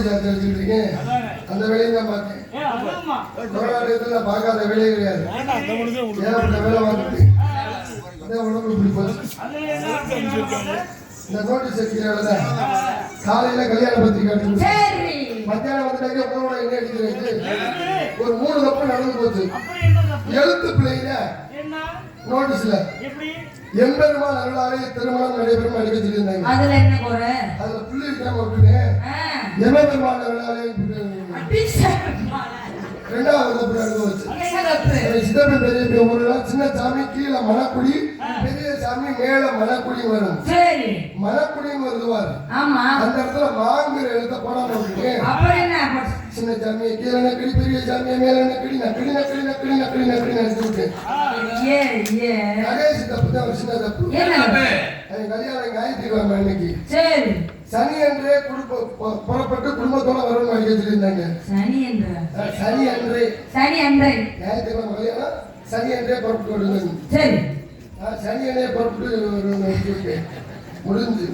Charge வச்சுக்கிட்டு அந்த வேலையை தான் பார்த்தேன். நான் பார்க்காத வேலையே கிடையாது. ஏகப்பட்ட வேலை பார்த்துட்டு உடம்பு இப்படி போச்சு. இந்த நோட்டீஸ் அடிக்கிறத காலையில கல்யாண பத்திரிக்கை அடிச்சு மத்தியானம் வந்துட்டாங்க உணவோட என்ன அடிக்கிறது ஒரு 3 கப்பு நடந்து போச்சு. எழுத்து பிள்ளைங்க நோட்டீஸ்ல எம்பெருமான் அருளாலே திருமணம் நடைபெறும் அடிக்க சொல்லியிருந்தாங்க. அதுல என்ன குறை? அதுல புள்ளி இருக்காம விட்டுட்டு எம்பெருமான் அருளாலே 2வது கப்பு நடந்து போச்சு. சிதம்பரம் பெரிய ஊர்ல சின்ன சாமி கீழே மணக்குடி, பெரிய சாமி மேல மணக்குடி வரும். சரி, மணக்குடின்னு வருதுவாரு. ஆமா, அந்த இடத்துல மாங்குற எழுத்த போடாம விட்டுட்டு அப்புறம் என்ன சின்ன சாமியை கீழே நக்கடி, பெரிய சாமியை மேல நக்கடி, நக்கடி நக்கடி நக்கடி நக்கடி நக்கடி நடிச்சுட்டு கணேசி தப்பு தான் ஒரு சின்ன தப்பு. கல்யாணம் ஞாயிற்றுக்கிழமை அன்னைக்கு சனி அன்றே புறப்பட்டு குடும்பத்தோட வரணும் அடிக்க சொல்லியிருந்தாங்க. சனி அன்றே ஞாயிற்றுக்கிழமை கல்யாணம் சனி அன்றே புறப்பட்டு வருங்க. சரி, சனி அன்றே புறப்பட்டு வருவாங்க. முடிஞ்சு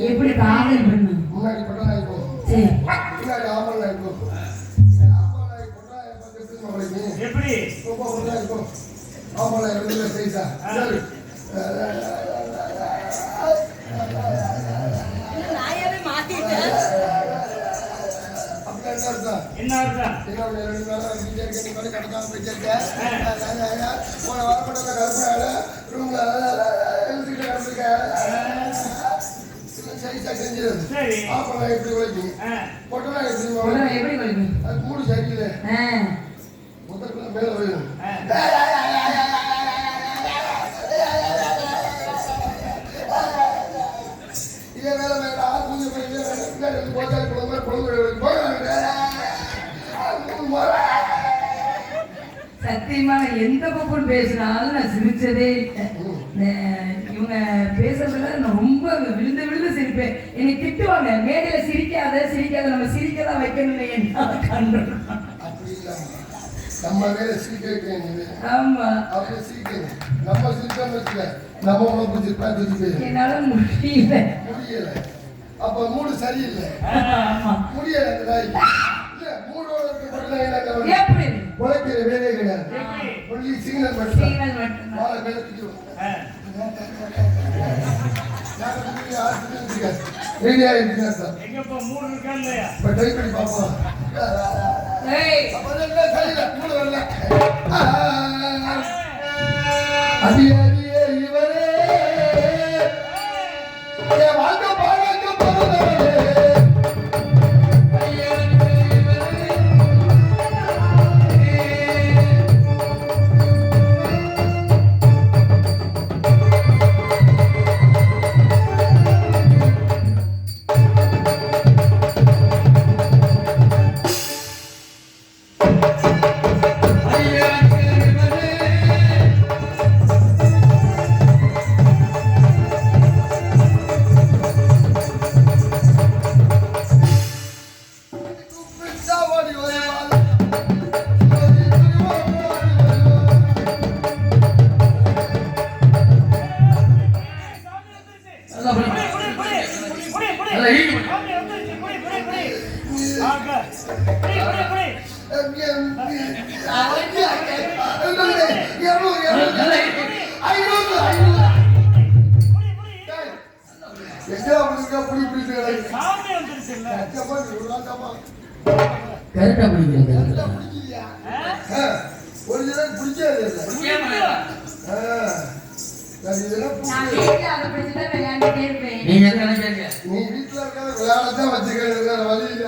எப்படி காதல் பண்ணு முன்னாடி பட்ட நாய் போ, முன்னாடி ஆம்பல் நாய் போ. ஆம்பல் நாய் போட்டா எப்படி மாப்பிளைக்கு எப்படி இருக்கும்? ஆம்பல் நாய் ரெண்டுல சைஸா சரி நாயவே மாத்திட்டேன். அப்படி என்ன அர்த்தம்? என்ன 2 நாளா வீட்ல இருக்க நீ வந்து கடக்காம போயிட்டே போன வாரப்பட்ட கருப்புனால ரூம்ல எழுதிட்டு கிடந்துருக்க. சரி, ஆப்பனா எப்படி வளைக்கும்? பொட்டனா எப்படி வளைக்கும்? அது 3 சரியில்லை. முதல்ல மேல வளைக்கும். இதே மேல மேல பூஜை பண்ணி போட்டால் சத்தியமா எந்த பக்கம் பேசினாலும் நான் சிரிச்சதே இல்லை. இவங்க பேசுறதுல நான் ரொம்ப விழுந்து விழுந்து சிரிப்பேன். என்னை திட்டுவாங்க, மேடையில சிரிக்காத நம்ம சிரிக்கதான் வைக்கணும். என்ன கண்டோம் நம்ம வேலை சிரிக்க வைக்கிறீங்க. ஆமா, அப்படி சிரிக்கீங்க. நம்ம சிரிக்காம வச்சுக்க நம்ம உணவு சிரிப்பா என்னால முடியல. அப்ப மூடு சரியில்லை. முடியல அந்த நாய்க்கு. இல்ல மூடோட எப்படி உழைக்கிற வேலையே கிடையாது. ஒன்லி சிக்னல் மட்டும் வாழை கழுத்துக்கு ரெடியா இருக்கு சார். எங்கப்பா மூடு இருக்கா இல்லையா? இப்ப ட்ரை பண்ணி பாப்போம். அப்ப சரியில்லை, மூடு வரல. அடியே இவரே வாழ்க்கை பாழாக்க போறதே. கரெக்டா பிடிக்கிறது ஒரு ஜனம் பிடிக்காது நீங்க என்ன நினைக்கிறீங்க? நீ வீட்டுல இருக்கிற விளையாடத்தான் வச்சுக்க வழி இல்ல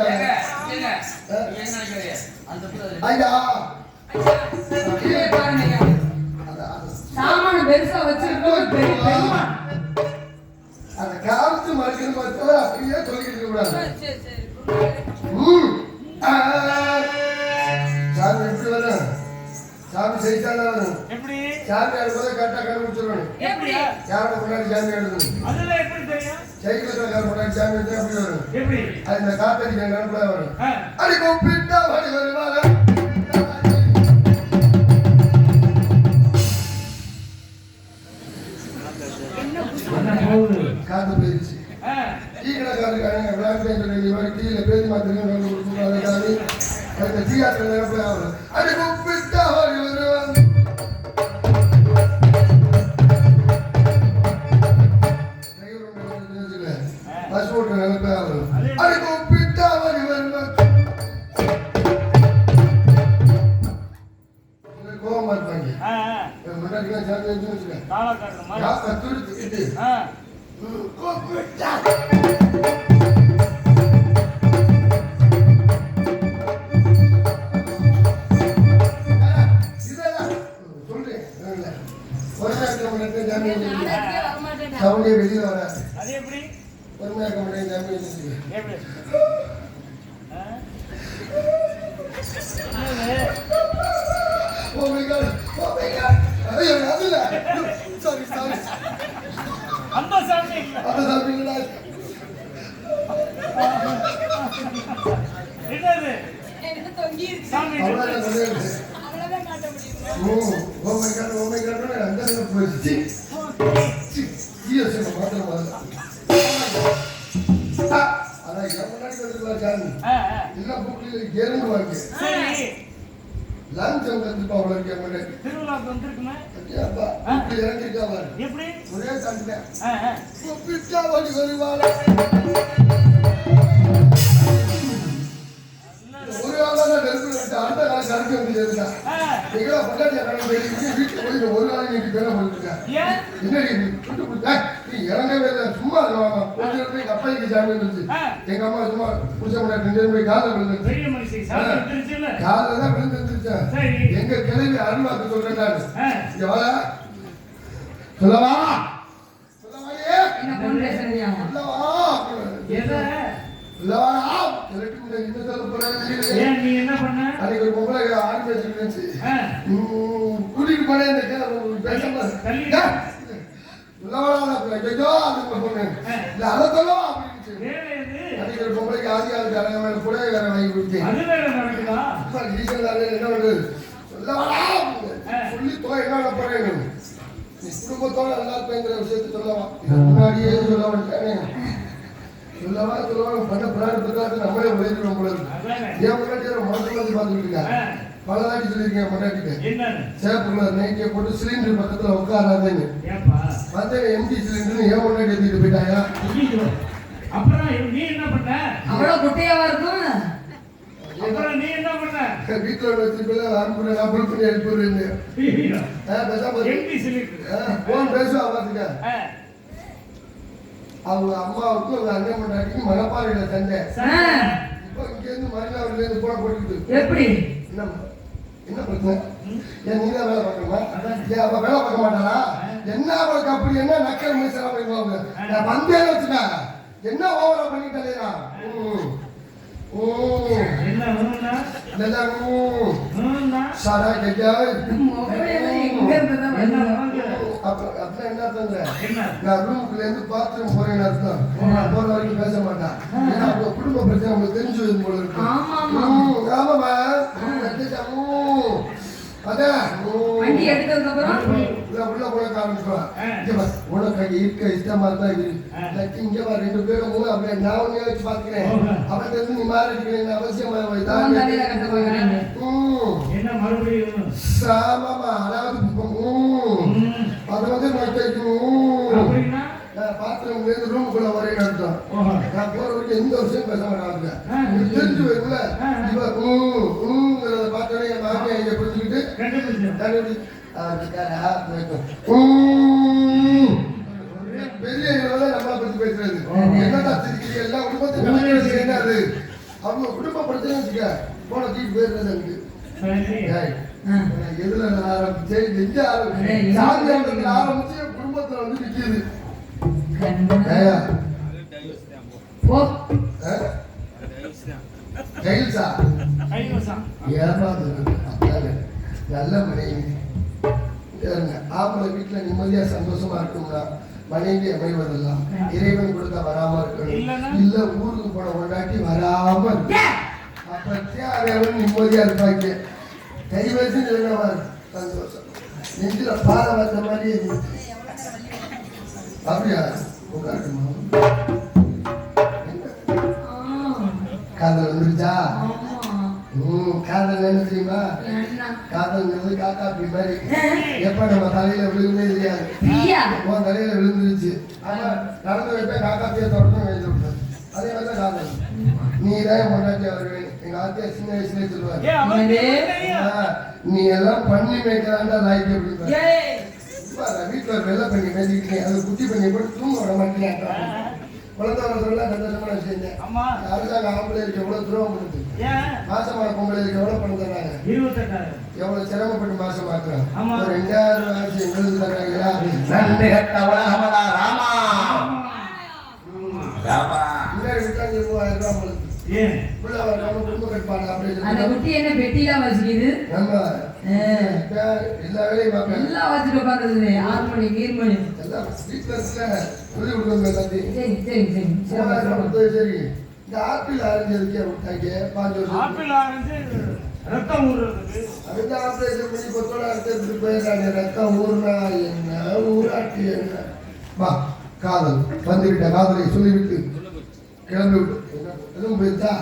ஐயா சாமான பெருசா வச்சிருக்கோம். அந்த காலத்து மறுக்கணும் பார்த்தா அப்படியே சொல்லிக்கிட்டு கூடாது. சாமி எப்படி வரும்? சாமி செய்தாலும் வரும். எப்படி சாமி ஆடும்போது கரெக்டா கண்டுபிடிச்சிடணும். எப்படி யாரோட முன்னாடி சாமி ஆடுது? அதெல்லாம் எப்படி தெரியும்? சைக்கிள் முன்னாடி சாமி எடுத்து எப்படி வரும்? எப்படி அது இந்த காத்தடிக்கிற நினைப்புல வரும். ஆ. அடி கூப்பிட்டா வழி வருவாங்க. என்ன போகுது? காத்து போயிடுச்சு. ஆ. டீ கடைக்காரங்க விளையாட்டு சொல்லி மாதிரி டீல பேசி மாத்திரம் வேலை கொடுத்துருக்காங்க சாமி. அந்த டீ ஆத்துல நினைப்புல வரும். அடி கூப்பிட்டா வழி வருவாங்க. பஸ் ஓட்டுற நினைப்புல வரும். அடி கூப்பிட்டா வழி வருவாங்க. கோவமா இருப்பாங்க. ஆ, ஆ. முன்னாடி சாமி வச்சுக்க. காலக்காரன் மாதிரி. யா கத்துடுச்சு இது. ஆ. கூப்பிட்டா சவுண்டே வெளியில வராது. அது எப்படி பொறுமையா இருக்க மாட்டேன் ஜாமீன் வச்சுக்க. எப்படி ஆ? என்னது? Oh my God, oh my God. ஐயோ அது இல்ல. Sorry sorry. அந்த சாமி இல்ல. அது சாப்பிங்களா? என்னது சாமி அவ்வளவுதான் சொல்லிடுது. Oh my God, oh my God. அந்த போயிடுச்சு. ஜிஎஸ் மாத்திரம் வரல. அதான் என் முன்னாடி வந்துருக்கலாம் சாமி. ஆ, ஆ. இல்ல புக்கில் இறங்குவாங்க. சரி லஞ்சம் கண்டிப்பா அவ்வளோ இருக்க மாட்டேன். திருவிழாக்கு வந்திருக்குமே அப்பா புக்கில் இறங்கிட்டா பாரு. எப்படி ஒரே தாண்டிட்டேன். ஆ, ஆ. கூப்பிட்டா வழி வருவாங்க. ஒரு ஆளா நெருப்பு வச்சு அடுத்த காலம் கரைக்க முடியாதுடா. ஆ. நீங்களா பண்டாட்டியா கடை வீட்டுக்கு போய் ஒரு நாள் நீங்க பேர போயிருக்க. ஏன் என்னடி நீ விட்டு கொடுத்தா நீ இறங்கவே இல்லை சும்மா இருவாங்க. கொஞ்ச நேரத்துல எங்க அப்பா இங்க ஜாமீன் இருந்துச்சு. ஆ. எங்க அம்மா சும்மா புடிச்ச முன்னாடி 2 பேரும் போய் காலில் விழுந்துச்சு. பெரிய மனுஷன் சாமி வந்துருச்சுல்ல காலில் தான் விழுந்துருச்சேன். சரி எங்க கிளவி அருள்வாக்கு சொல்றேன் நான். ஆ. இங்க வா சொல்லவா சொல்லவாயே என்ன பொண்ணு பேசுறியா? சொல்லவா எதை சொல்லவா எனக்கு இந்த இந்த சொல்ல போறேன். ஏன் நீ என்ன பண்ண அன்னைக்கு ஒரு பொம்பளை ஆடி பேசிட்டு இருந்துச்சு. ஆ. கூட்டிட்டு போனேன் இந்த பேசாம தள்ளி. சொல்லவா ஐயோ அதுக்கு பொண்ணு இல்ல அதை சொல்லுவா அப்படின்னு வேலை எது அன்னைக்கு ஒரு பொம்பளைக்கு ஆதி ஆளுக்கு அழக மேல கூட வேற வாங்கி கொடுத்தேன். அது வேற நடக்குதா என்ன பண்ணுது சொல்லவா சொல்லி தொகை என்ன போறேன் நீ குடும்பத்தோட நல்லா இருப்பேங்கிற விஷயத்த சொல்லவா முன்னாடியே சொல்ல வேண்டானே சொல்லவா பண்ண பிரார்த்தத்தை நம்மளே உழைக்கிறோம் போல இருக்கு. அதானே ஏன் முன்னாடி மனசு வந்து பார்த்துட்டு இருக்கா பல நாட்டி சொல்லியிருக்கேன் முன்னாடிக்கு என்னன்னு சேப்புல நைட்டியை போட்டு சிலிண்டர் பக்கத்துல உட்காராதேன்னு ஏப்பா பார்த்தேன். எம்டி சிலிண்டர் ஏன் முன்னாடி ஏற்றிட்டு போயிட்டாயா? ஐயோ. அப்புறம் நீ என்ன பண்ண அவ்வளவு குட்டையாவா இருக்கும்? அப்புறம் நீ என்ன பண்ண வீட்டுல வச்சுட்டு அனுப்புறேன் அப்புறம் பண்ணி எழுப்புறேன். ஐயோ. பேசாம எப்படி சொல்லிட்டு போன் பேசுவா பார்த்துக்க. அவங்க அம்மாவுக்கும் அவங்க அண்ணன் முன்னாடிக்கு மனப்பாறையில சண்டை. இப்போ இங்க இருந்து மறுநாள் இருந்து போன போட்டுக்கிட்டு எப்படி? என்ன என்ன பிரச்சனை? ஏன் நீங்க தான் வேலை பார்க்கணுமா? ஏன் அவ வேலை பார்க்க மாட்டாளா? என்ன அவளுக்கு அப்படி என்ன நக்கல் மீசலாம் பண்ணுவாங்க? நான் வந்தேன்னு வச்சுக்கா என்ன ஓவரா பண்ணிட்டேனா? என்ன வேணும்னா இதெல்லாம் வேணும்னா சாரா கேட்டா முகமே எங்க இருந்துதான் என்ன வருது? வாங்க அப்புறம் என்ன தங்க என்ன நான் ரூமுக்குள்ள இருந்து பாத்ரூம் போறேன்னு அர்த்தம். நான் போற வரைக்கும் பேச மாட்டேன். ஏன்னா அவங்க குடும்ப பிரச்சனை உங்களுக்கு தெரிஞ்சு போல இருக்கு. ஆமா ஆமா. ஆமாமா அதான் வண்டி எடுத்ததுக்கு அப்புறம் உள்ள உள்ள உனக்கு ஆரம்பிச்சுவான். இங்க பாரு, உனக்கு இருக்க இஷ்டமா இருந்தா இரு. இல்லாட்டி இங்க பாரு, 2 பேரும் மூணு அப்படியே நான் உன்னைய வச்சு பாத்துக்கிறேன். அவன் தெரிஞ்சு நீ மாறி இருக்கிறேன் அவசியமா அவன் தலையில கட்ட போகிறாங்க. என்ன மறுபடியும் சாமாமா அதாவது அது வந்து அப்படின்னா பாத்ரூம் ரூமுக்குள்ள ஒரே நடத்தோம். நான் போற வரைக்கும் எந்த விஷயம் பேச மாட்டாங்க. தெரிஞ்சு வரும்ல இவ பார்த்தோன்னே என் மாமியா இங்க புரிஞ்சுக்கிட்டு பெரிய நம்மளை பத்தி பேசுறது என்னடா தெரியுது எல்லாம் குடும்பத்துக்கு என்ன அது அவங்க குடும்ப பிரச்சனை வச்சுக்க போன தீட்டு போயிருந்தது எனக்கு எதுல ஆரம்பிச்சு எங்க ஆரம்பிச்சு ஆரம்பிச்சு குடும்பத்துல வந்து நிக்குது. நல்ல மனைவி ஆம்பளை வீட்டுல நிம்மதியா சந்தோஷமா இருக்கும்னா மனைவி அமைவதெல்லாம் இறைவன் கொடுத்த வராம இருக்கணும். இல்ல ஊருக்கு போன கொண்டாட்டி வராம இருக்கும். அப்ப நிம்மதியா இருப்பாங்க. கை வச்சு நிலவா சந்தோஷம் நெஞ்சில பாறை வந்த மாதிரி அப்படியா உட்காருமா காதல் வந்துருச்சா? காதல் என்ன தெரியுமா? காதல்ங்கிறது காக்கா அப்படி மாதிரி எப்ப நம்ம தலையில விழுந்தே தெரியாது. உன் தலையில விழுந்துருச்சு. ஆனா நடந்து வைப்பேன் காக்கா அப்படியே தொடர்ந்து எழுதி விட்டேன். அதே மாதிரி காதல். நீ தான் பொண்டாட்டி வருவேன். எங்க ஆத்தியா சின்ன வயசுலேயே சொல்லுவாரு, நீ எல்லாம் பண்ணி மேய்க்கிறாண்டா லாய்க்கு அப்படின்னு. வீட்டுல வெள்ளை பண்ணி மேய்ச்சிக்கிட்டேன், அது குட்டி பண்ணி போட்டு தூங்க விட மாட்டேன். குழந்தை வரதுலாம் சந்தோஷமான விஷயம். அதுக்காக ஆம்பளைக்கு எவ்வளவு துரோகம் பண்ணுது. மாசமான பொங்கலுக்கு எவ்வளவு பணம் தர்றாங்க, எவ்வளவு சிரமப்பட்டு மாசம் மாத்துறாங்க. 2000 ஆச்சு எங்களுக்கு தர்றாங்களா? முன்னாடி விட்டாங்க 3000 ரூபாய் உங்களுக்கு. அந்த குட்டி என்ன பெட்டிலாம் வச்சுக்கிது? எல்லா வேலையும் எல்லாம் வச்சுட்டு உட்காந்துருது. 6 மணி 7 மணி எல்லாம் வீட்டுல சொல்லி கொடுக்கணும் எல்லாத்தையும். சரி சரி சரி சரி. இந்த ஆப்பிள் ஆரஞ்சு இருக்கே விட்டாங்க 5 வருஷம். ஆப்பிள் ஆரஞ்சு ரத்தம் ஊறுறதுக்கு அதுக்கு ஆப்ரேஷன் பண்ணி கொத்தோட எடுத்துட்டு போயிடுறாங்க. ரத்தம் ஊறுனா என்ன ஊராட்டி என்ன? வா காதல் வந்துவிட்ட காதலை சொல்லிவிட்டு கிளம்பி விட்டு எதுவும் போயிடுச்சா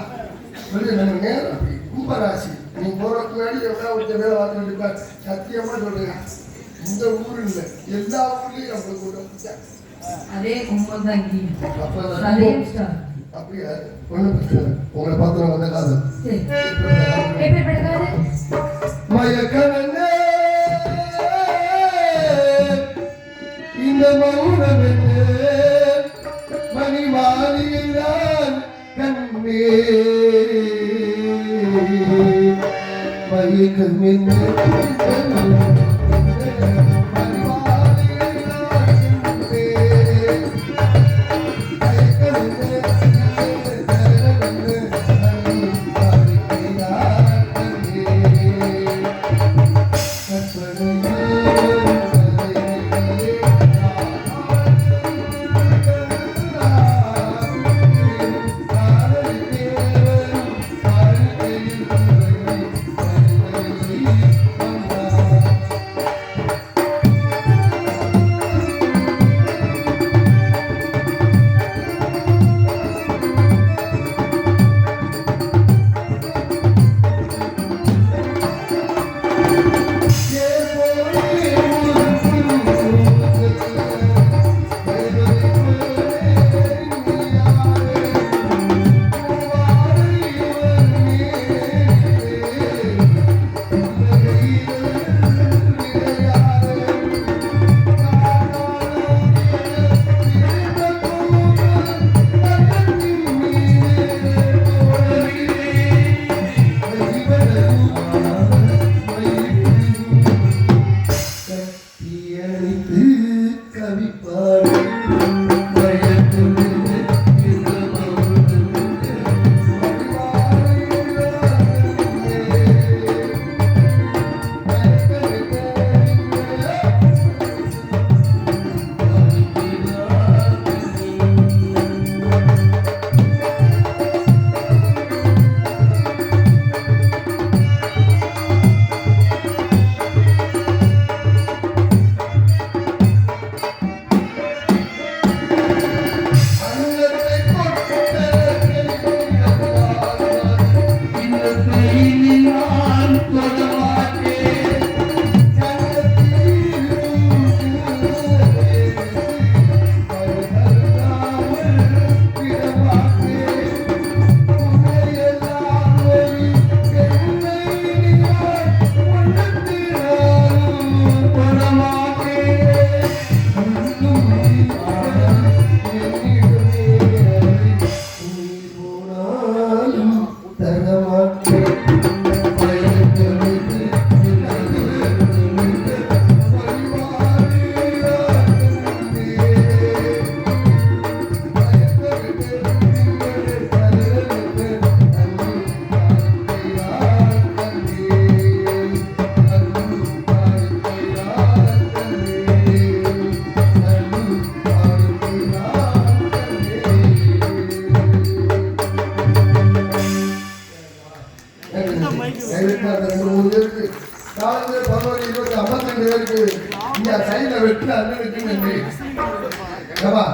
சொல்லி நம்ம நேரம் அப்படி கும்பராசி. நீ போறதுக்கு முன்னாடி எவ்வளோ ஒரு வேலை பார்த்துட்டு இருப்பார். சத்தியமா சொல்றேன், இந்த ஊர் இல்லை எல்லா ஊர்லயும் நம்மளுக்கு கூட அதே கும்பம் தான் அப்படியா? ஒன்றும் பிரச்சனை இல்லை. உங்களை பார்த்து வந்த காதல் மயக்கவனே இந்த மௌனம் மணி மாளிகைதான் கண்ணே மயக்கம் என்ன கைவிட்டு அந்த 2-3 பேருக்கு காலையில் 11-20-52 பேருக்கு இங்க சைட்ல வெட்டு அண்ணனுக்கு ஏமா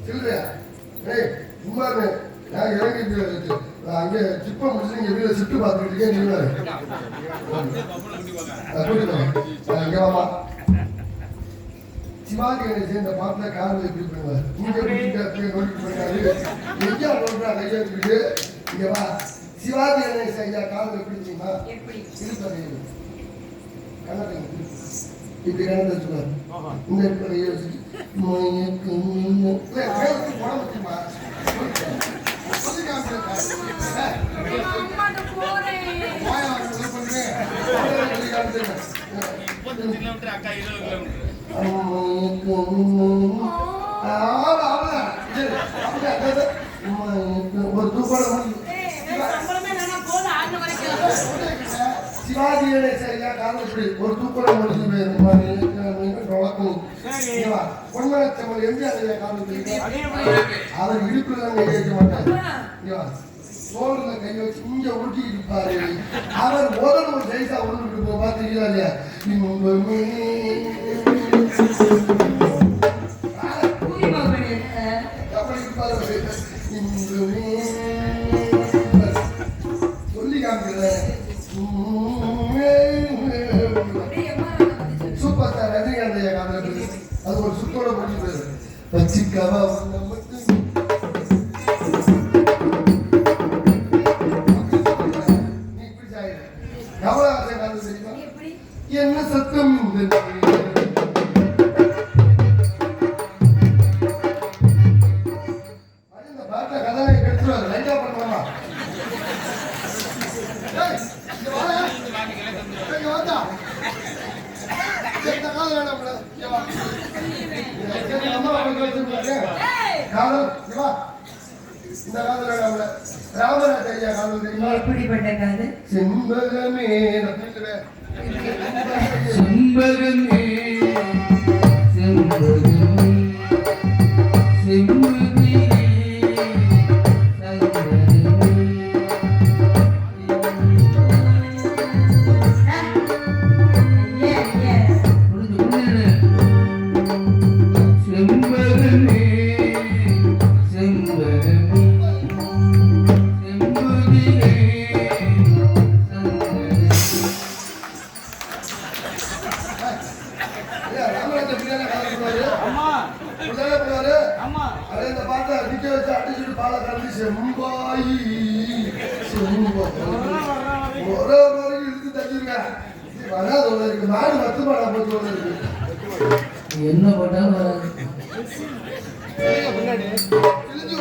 சில்லறையா ஏய் சும்மா நான் இறங்கி அங்கே சிப்பை முடிச்சு நீங்க வீட்டில் சுட்டு பார்த்துக்கிட்டு இருக்கேன் நீங்க இங்கே வாமா சிவாஜி கணேசன் இந்த பாட்டில் காரில் எப்படி பண்ணுவார் இங்கே நோட்டி பண்ணாரு எங்கேயா நோட்டுறாங்க ஐயா இருக்குது இங்கே வா சிவாஜி கணேசன் ஐயா காரில் எப்படி தெரியுமா இருப்பாரு கண்ணத்தை இப்படி கணத்தை வச்சுப்பாரு இந்த இடத்துல ஐயா வச்சுட்டு ஒரு தூக்கம் சிவாஜி சரியா காரணம் இப்படி ஒரு தூக்கம் முடிச்சு பொன்மனச்சம்பல் எம்ஜிஆர் காரணம் அவர் இடுப்புல தான் கை வைக்க மாட்டார் தோல்ல கை வச்சு இங்க ஊட்டி இருப்பாரு அவர் முதல் ஒரு சைஸா உருண்டு போவா தெரியுதா இல்லையா சொல்லி காமிக்கிறேன் சூப்பர் ஸ்டார் ரஜினிகாந்த் ஐயா காதல் அது ஒரு சுத்தோட முடிஞ்சு போயிரு வச்சுக்காவா கமலஹாசன் காதல் தெரியுமா என்ன சத்தம் இந்த பாட்டை கதனை கெடுத்துருவாரு லைட்டா பண்ணுவாங்க எப்படிப்பட்ட காதல் செம்பகமே செம்பகமே செம்பகமே செம்பகமே என்ன போட்டாலும் கிழிஞ்சு